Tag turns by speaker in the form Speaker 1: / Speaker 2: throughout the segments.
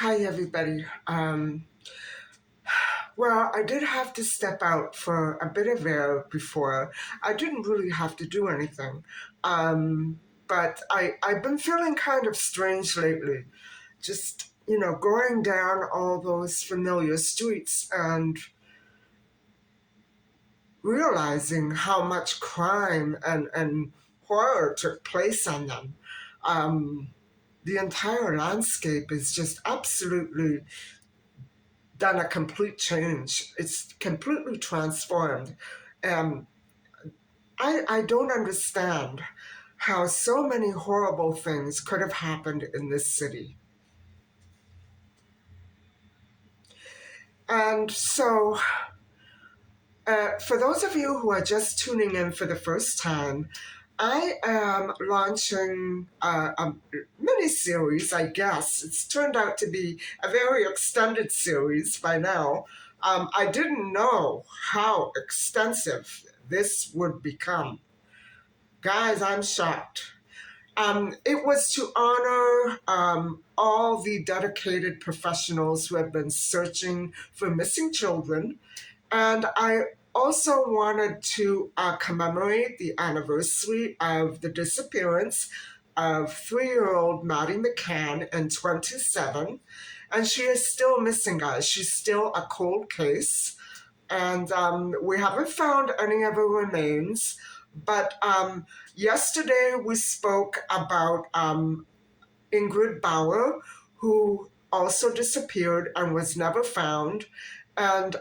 Speaker 1: Hi, everybody. Well, I did have to step out for a bit of air before. I didn't really have to do anything. But I've been feeling kind of strange lately. Just, going down all those familiar streets and realizing how much crime and horror took place on them. Um, the entire landscape is just absolutely done a complete change. It's completely transformed. And I don't understand how so many horrible things could have happened in this city. And so, for those of you who are just tuning in for the first time, I am launching a mini series, I guess. It's turned out to be a very extended series by now. I didn't know how extensive this would become. Guys, I'm shocked. It was to honor all the dedicated professionals who have been searching for missing children. And I also wanted to commemorate the anniversary of the disappearance of 3-year-old Maddie McCann in 27. And she is still missing, guys. She's still a cold case. And we haven't found any of her remains. But yesterday we spoke about Ingrid Bauer, who also disappeared and was never found. And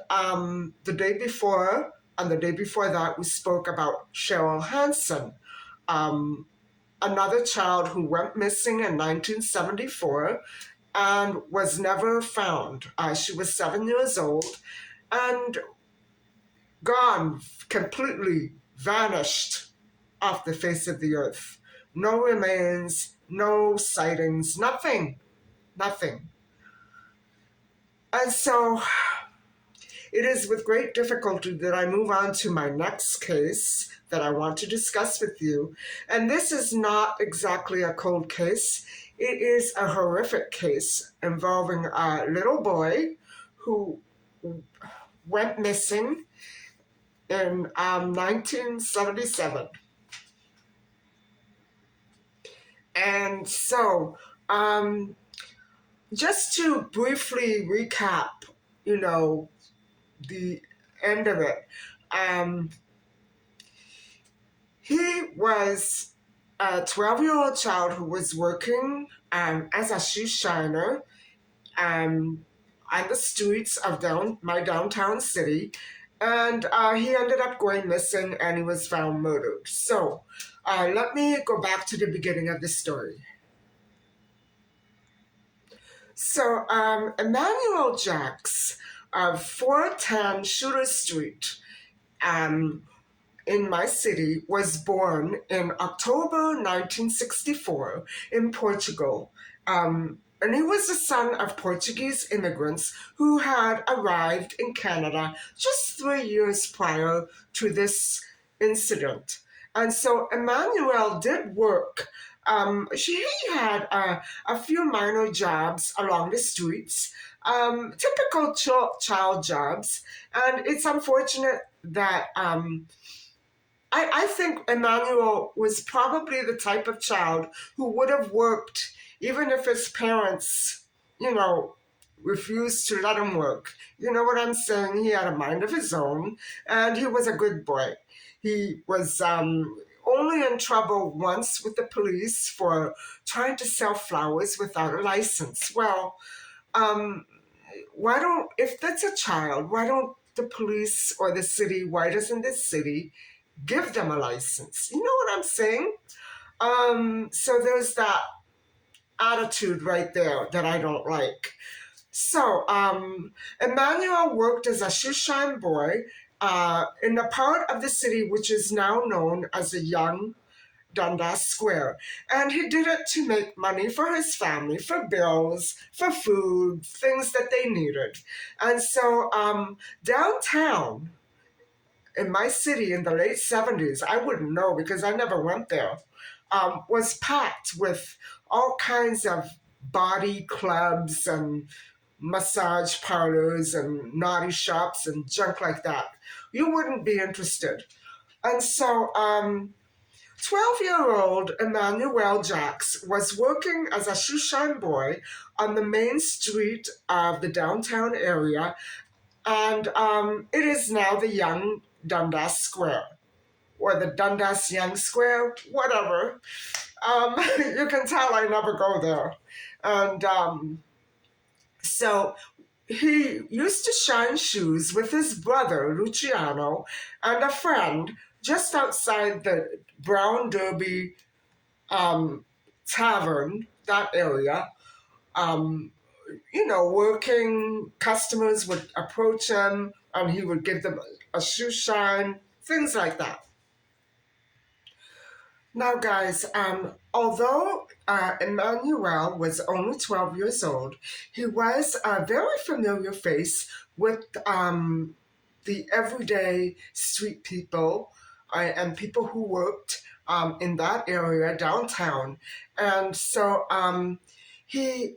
Speaker 1: the day before, and the day before that, we spoke about Cheryl Hansen, another child who went missing in 1974 and was never found. She was 7 years old and gone, completely vanished off the face of the earth. No remains, no sightings, nothing, nothing. And so it is with great difficulty that I move on to my next case that I want to discuss with you. And this is not exactly a cold case. It is a horrific case involving a little boy who went missing in 1977. And so, just to briefly recap, the end of it, he was a 12-year-old child who was working as a shoe shiner on the streets of my downtown city. And he ended up going missing and he was found murdered. So let me go back to the beginning of the story. So EmanuelJaques of 410 Shooter Street in my city was born in October 1964 in Portugal. And he was the son of Portuguese immigrants who had arrived in Canada just 3 years prior to this incident. And so Emanuel did work. He had a few minor jobs along the streets, typical child jobs. And it's unfortunate that I think Emanuel was probably the type of child who would have worked even if his parents, refused to let him work. You know what I'm saying? He had a mind of his own, and he was a good boy. He was only in trouble once with the police for trying to sell flowers without a license. Well, if that's a child, why don't the police or the city, why doesn't the city give them a license? You know what I'm saying? So there's that attitude right there that I don't like. So Emanuel worked as a shoeshine boy in a part of the city which is now known as the Young Dundas Square. And he did it to make money for his family, for bills, for food, things that they needed. And so downtown in my city in the late 70s, I wouldn't know because I never went there, was packed with all kinds of body clubs and massage parlors and naughty shops and junk like that. You wouldn't be interested. And so 12-year-old EmanuelJaques was working as a shoeshine boy on the main street of the downtown area, and it is now the Young Dundas Square, or the Dundas Young Square, whatever. You can tell I never go there. And so he used to shine shoes with his brother, Luciano, and a friend just outside the Brown Derby tavern, that area. Um, Working customers would approach him and he would give them a shoe shine, things like that. Now, guys, although Emmanuel was only 12 years old, he was a very familiar face with the everyday street people and people who worked in that area downtown. And so he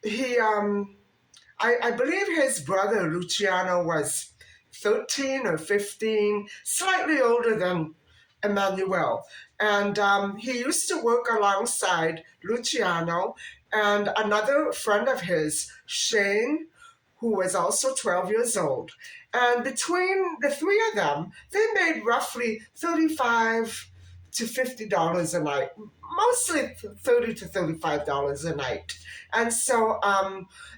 Speaker 1: he I believe his brother Luciano was 13 or 15, slightly older than Emmanuel. And he used to work alongside Luciano and another friend of his, Shane, who was also 12 years old. And between the three of them, they made roughly $35 to $50 a night, mostly $30 to $35 a night. And so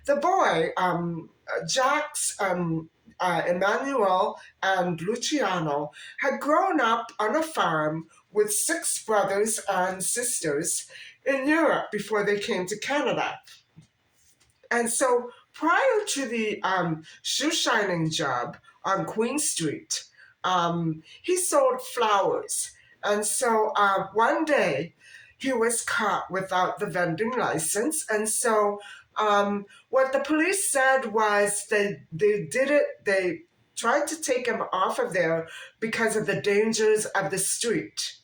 Speaker 1: the boy, Jax, Emmanuel, and Luciano had grown up on a farm with six brothers and sisters in Europe before they came to Canada. And so prior to the shoe shining job on Queen Street, he sold flowers. And so one day he was caught without the vending license. And so what the police said was they tried to take him off of there because of the dangers of the street.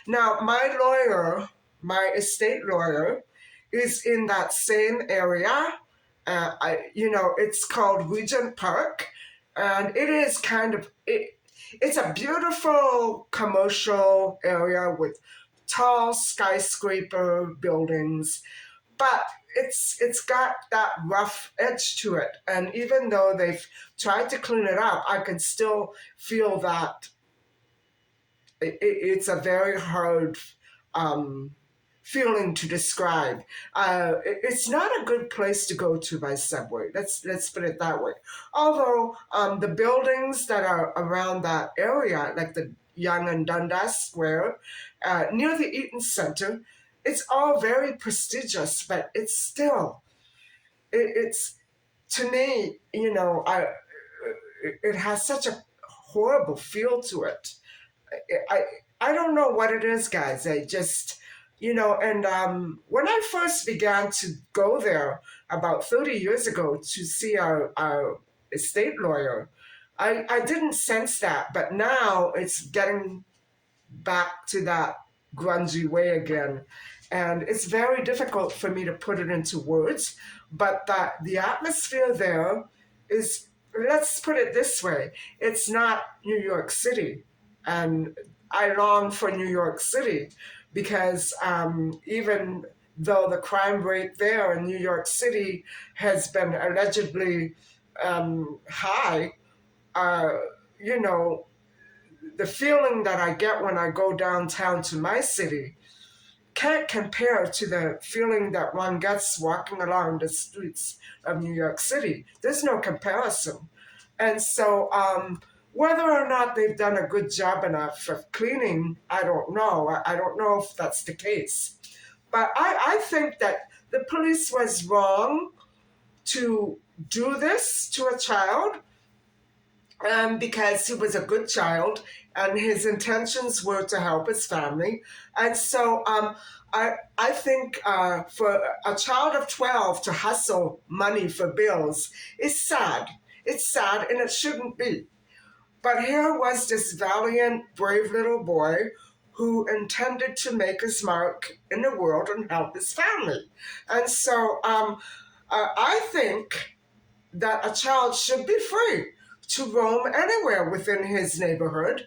Speaker 1: Now, my estate lawyer, is in that same area. It's called Regent Park, and it is it's a beautiful commercial area with tall skyscraper buildings, but it's got that rough edge to it. And even though they've tried to clean it up, I can still feel that it's a very hard feeling to describe. It's not a good place to go to by subway. Let's put it that way. Although the buildings that are around that area, like the Young and Dundas Square, near the Eaton Center, it's all very prestigious, but it's still, it's to me, it has such a horrible feel to it. I I don't know what it is, guys. I just, and when I first began to go there about 30 years ago to see our estate lawyer, I didn't sense that, but now it's getting back to that grungy way again. And it's very difficult for me to put it into words, but that the atmosphere there is, let's put it this way, it's not New York City. And I long for New York City because even though the crime rate there in New York City has been allegedly high, uh, you know, the feeling that I get when I go downtown to my city can't compare to the feeling that one gets walking along the streets of New York City. There's no comparison. And so whether or not they've done a good job enough of cleaning, I don't know. I don't know if that's the case. But I think that the police was wrong to do this to a child because he was a good child and his intentions were to help his family. And so I think for a child of 12 to hustle money for bills is sad. It's sad and it shouldn't be. But here was this valiant, brave little boy who intended to make his mark in the world and help his family. And so I think that a child should be free to roam anywhere within his neighborhood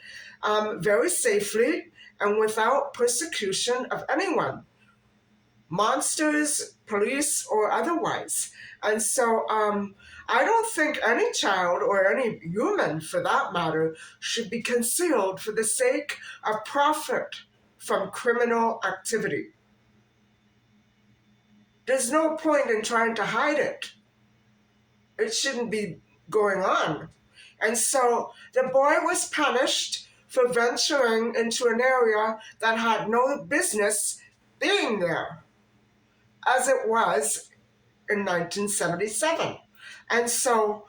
Speaker 1: very safely and without persecution of anyone, monsters, police, or otherwise. And so I don't think any child or any human, for that matter, should be concealed for the sake of profit from criminal activity. There's no point in trying to hide it. It shouldn't be going on. And so the boy was punished for venturing into an area that had no business being there, as it was in 1977. And so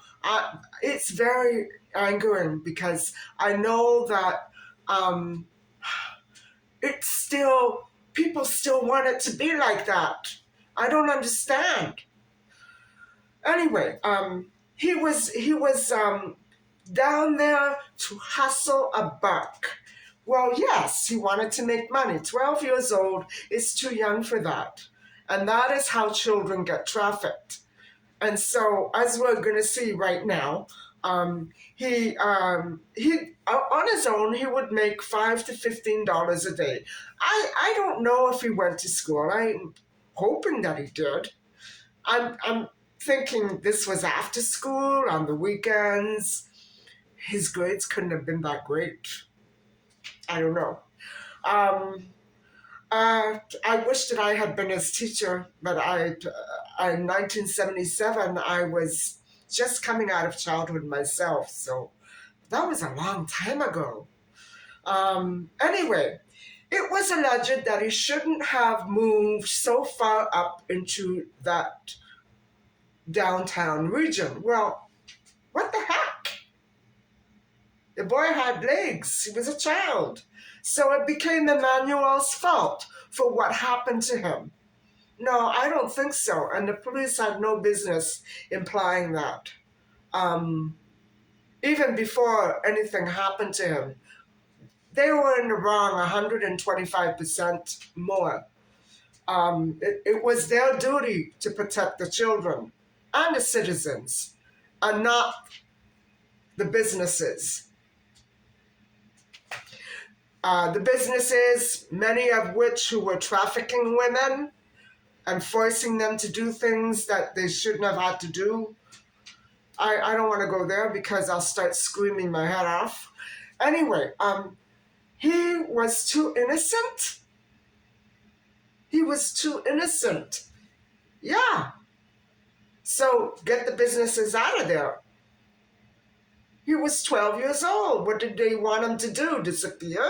Speaker 1: it's very angering because I know that it's still, people still want it to be like that. I don't understand. Anyway, he was down there to hustle a buck. Well, yes, he wanted to make money. 12 years old is too young for that. And that is how children get trafficked. And so, as we're going to see right now, he on his own, he would make $5 to $15 a day. I don't know if he went to school. I'm hoping that he did. I'm thinking this was after school, on the weekends. His grades couldn't have been that great. I don't know. I wish that I had been his teacher, but in 1977, I was just coming out of childhood myself, so that was a long time ago. Anyway, it was alleged that he shouldn't have moved so far up into that downtown region. Well, what the heck? The boy had legs. He was a child. So it became Emanuel's fault for what happened to him. No, I don't think so. And the police had no business implying that. Even before anything happened to him, they were in the wrong 125% more. It was their duty to protect the children and the citizens, and not the businesses. The businesses, many of which who were trafficking women and forcing them to do things that they shouldn't have had to do. I don't want to go there because I'll start screaming my head off. Anyway, he was too innocent. He was too innocent. Yeah. So get the businesses out of there. He was 12 years old. What did they want him to do? Disappear?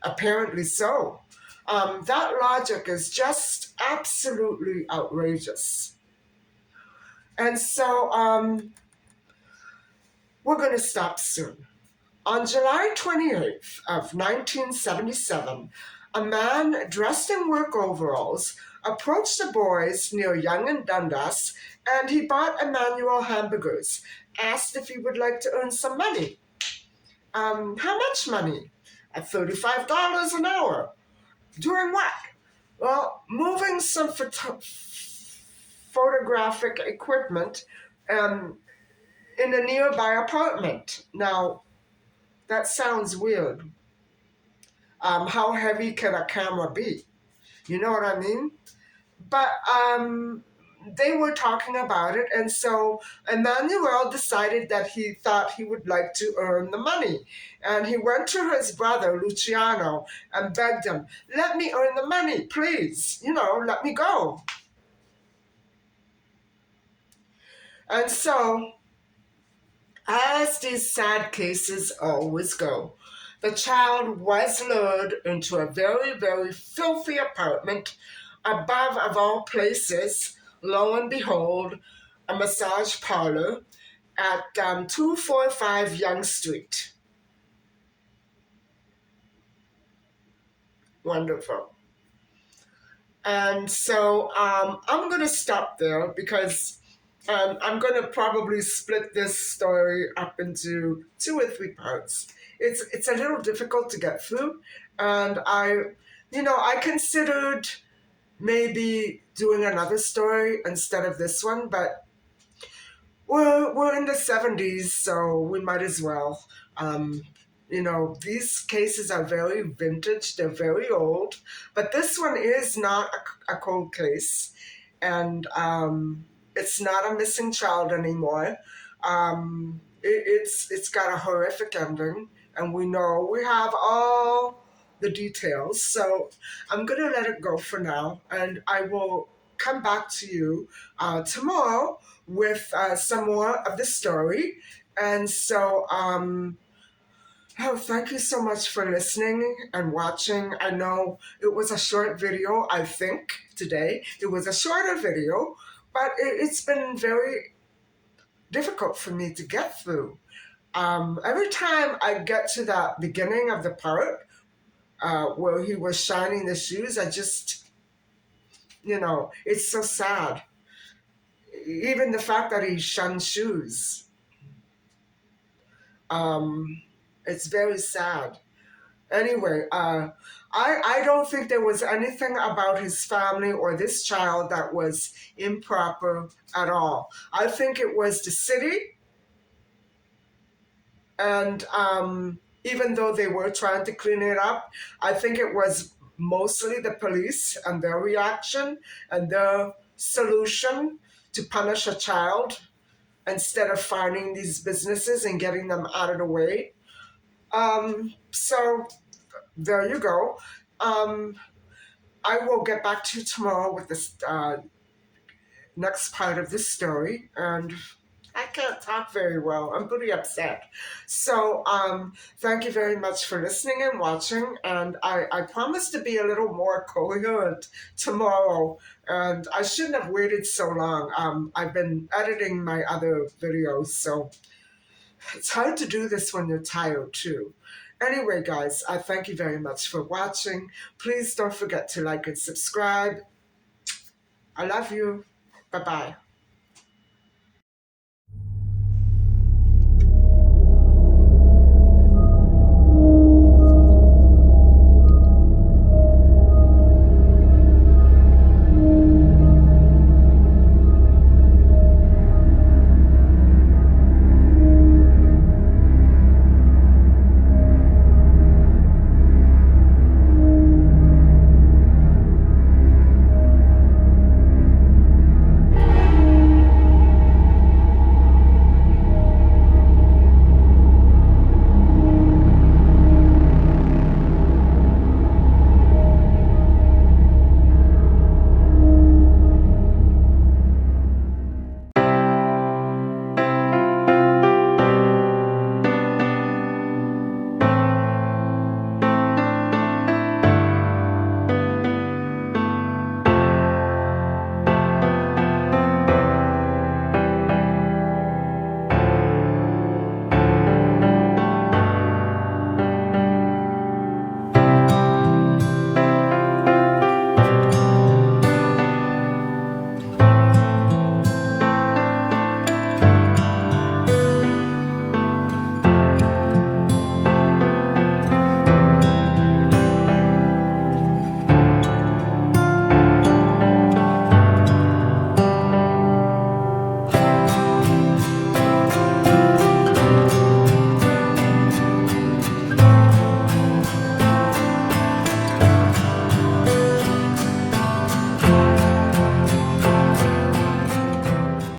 Speaker 1: Apparently so. That logic is just absolutely outrageous. And so we're going to stop soon. On July 28th of 1977, a man dressed in work overalls approached the boys near Yonge and Dundas, and he bought Emanuel hamburgers, asked if he would like to earn some money. How much money? At $35 an hour. Doing what? Well, moving some photographic equipment in a nearby apartment. Now, that sounds weird. How heavy can a camera be? You know what I mean? But they were talking about it, and so Emanuel decided that he thought he would like to earn the money. And he went to his brother, Luciano, and begged him, let me earn the money, please. Let me go. And so, as these sad cases always go, the child was lured into a very, very filthy apartment above, of all places, lo and behold, a massage parlor at 245 Yonge Street. Wonderful. And so I'm going to stop there because I'm going to probably split this story up into 2 or 3 parts. It's a little difficult to get through, And I considered maybe doing another story instead of this one, but we're in the 70s, so we might as well. Um, these cases are very vintage, they're very old, but this one is not a cold case, and it's not a missing child anymore. It's got a horrific ending, and we have all the details. So I'm gonna let it go for now, and I will come back to you tomorrow with some more of the story. And so, thank you so much for listening and watching. I know it was a short video, I think, today. It was a shorter video, but it's been very difficult for me to get through. Every time I get to that beginning of the part where he was shining the shoes, it's so sad. Even the fact that he shunned shoes, um, it's very sad. Anyway, I don't think there was anything about his family or this child that was improper at all. I think it was the city, and even though they were trying to clean it up, I think it was mostly the police and their reaction and their solution to punish a child instead of finding these businesses and getting them out of the way. So there you go. Um, I will get back to you tomorrow with this next part of this story. And I can't talk very well. I'm pretty upset. So thank you very much for listening and watching. And I promise to be a little more coherent tomorrow. And I shouldn't have waited so long. I've been editing my other videos, so it's hard to do this when you're tired too. Anyway, guys, I thank you very much for watching. Please don't forget to like and subscribe. I love you. Bye-bye.